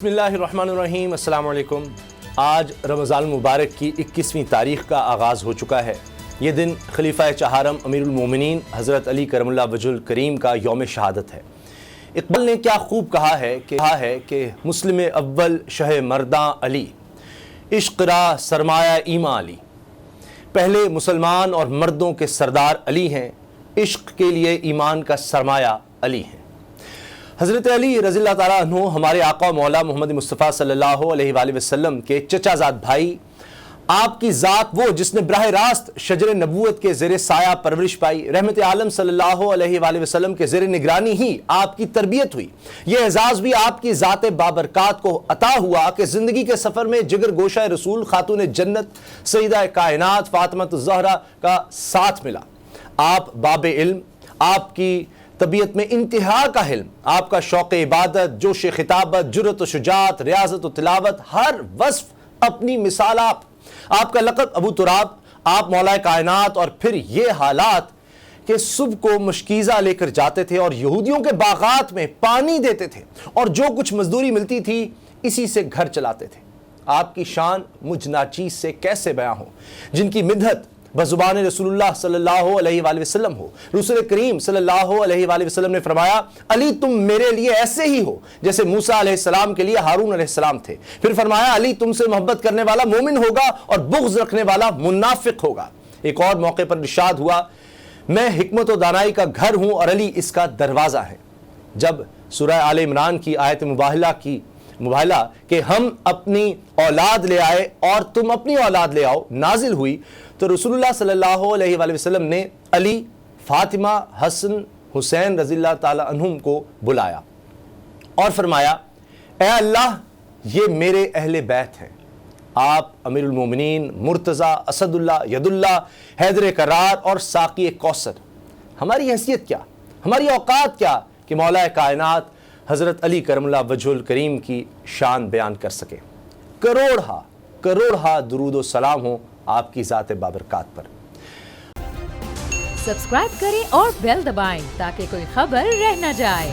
बिस्मिल्लाहिर्रहमानिर्रहीम अस्सलाम वालेकुम। आज रमज़ान मुबारक की 21वीं तारीख़ का आगाज़ हो चुका है। ये दिन खलीफा चहारम अमीरुल मोमिनीन हज़रत अली करमुल्लाह वजहुल करीम का यौम शहादत है। इक़बाल ने क्या खूब कहा है कि मुस्लिम अव्वल शह मर्दा अली, इश्क़ रा सरमाया ईमा अली। पहले मुसलमान और मर्दों के सरदार अली हैं, इश्क़ के लिए ईमान का सरमाया अली हैं। हज़रत अली रज़ियल्लाहु ताला अन्हु हमारे आका मौला मोहम्मद मुस्तफ़ा सल्लल्लाहु अलैहि वसल्लम के चचाज़ाद भाई, आपकी ज़ात वो जिसने बराह रास्त शजर नबूवत के ज़ेर साया परवरिश पाई, रहमत आलम सल्लल्लाहु अलैहि वसल्लम के ज़ेर निगरानी ही आपकी तरबियत हुई। ये एजाज़ भी आपकी ज़ात बाबरकात को अता हुआ कि ज़िंदगी के सफ़र में जिगर गोशा रसूल खातून जन्नत सईदा कायनात फ़ातिमा ज़हरा का साथ मिला। आप बाब इल्म, आपकी तबीयत में इंतहा का हिल्म, आपका शौक़ इबादत, जोश खिताबत, जुर्रत शुजात, रियाजत व तिलावत, हर वस्फ अपनी मिसाल आपका लक़ब अबू तुराब, आप मौलाए कायनात। और फिर ये हालात कि सुबह को मुश्कीज़ा लेकर जाते थे और यहूदियों के बागात में पानी देते थे और जो कुछ मजदूरी मिलती थी इसी से घर चलाते थे। आपकी शान मुझ नाचीज़ से कैसे बयां हो, जिनकी मिदहत बज़ुबान रसूलुल्लाह सल्लल्लाहु अलैहि वसल्लम हो। रसूल करीम सल्लल्लाहु अलैहि वसल्लम ने फरमाया, अली तुम मेरे लिए ऐसे ही हो जैसे मूसा अलैहिस्सलाम के लिए हारून अलैहिस्सलाम थे। फिर फरमाया, अली तुमसे मोहब्बत करने वाला मोमिन होगा और बुग़्ज़ रखने वाला मुनाफिक होगा। एक और मौके पर इरशाद हुआ, मैं हिकमत व दानाई का घर हूँ और अली इसका दरवाज़ा है। जब सूरह आले इमरान की आयत मुबाहिला कि हम अपनी औलाद ले आए और तुम अपनी औलाद ले आओ नाजिल हुई तो रसूलुल्लाह सल्लल्लाहु अलैहि वसल्लम ने अली, फातिमा, हसन, हुसैन रज़ियल्लाहु ताला अन्हुम को बुलाया और फरमाया, ए अल्लाह ये मेरे अहले बैत हैं। आप अमीरुल मोमिनीन, मुर्तज़ा, असदुल्लाह, यदुल्लाह, हैदर करार और साक़ी कौसर। हमारी हैसियत क्या, हमारी औकात क्या कि मौला कायनात हज़रत अली करमुल्लाह वजहुल करीम की शान बयान कर सके। करोड़ दुरूद व सलाम हो आपकी ज़ात बाबरकात पर। सब्सक्राइब करें और बेल दबाएं ताकि कोई खबर रह न जाए।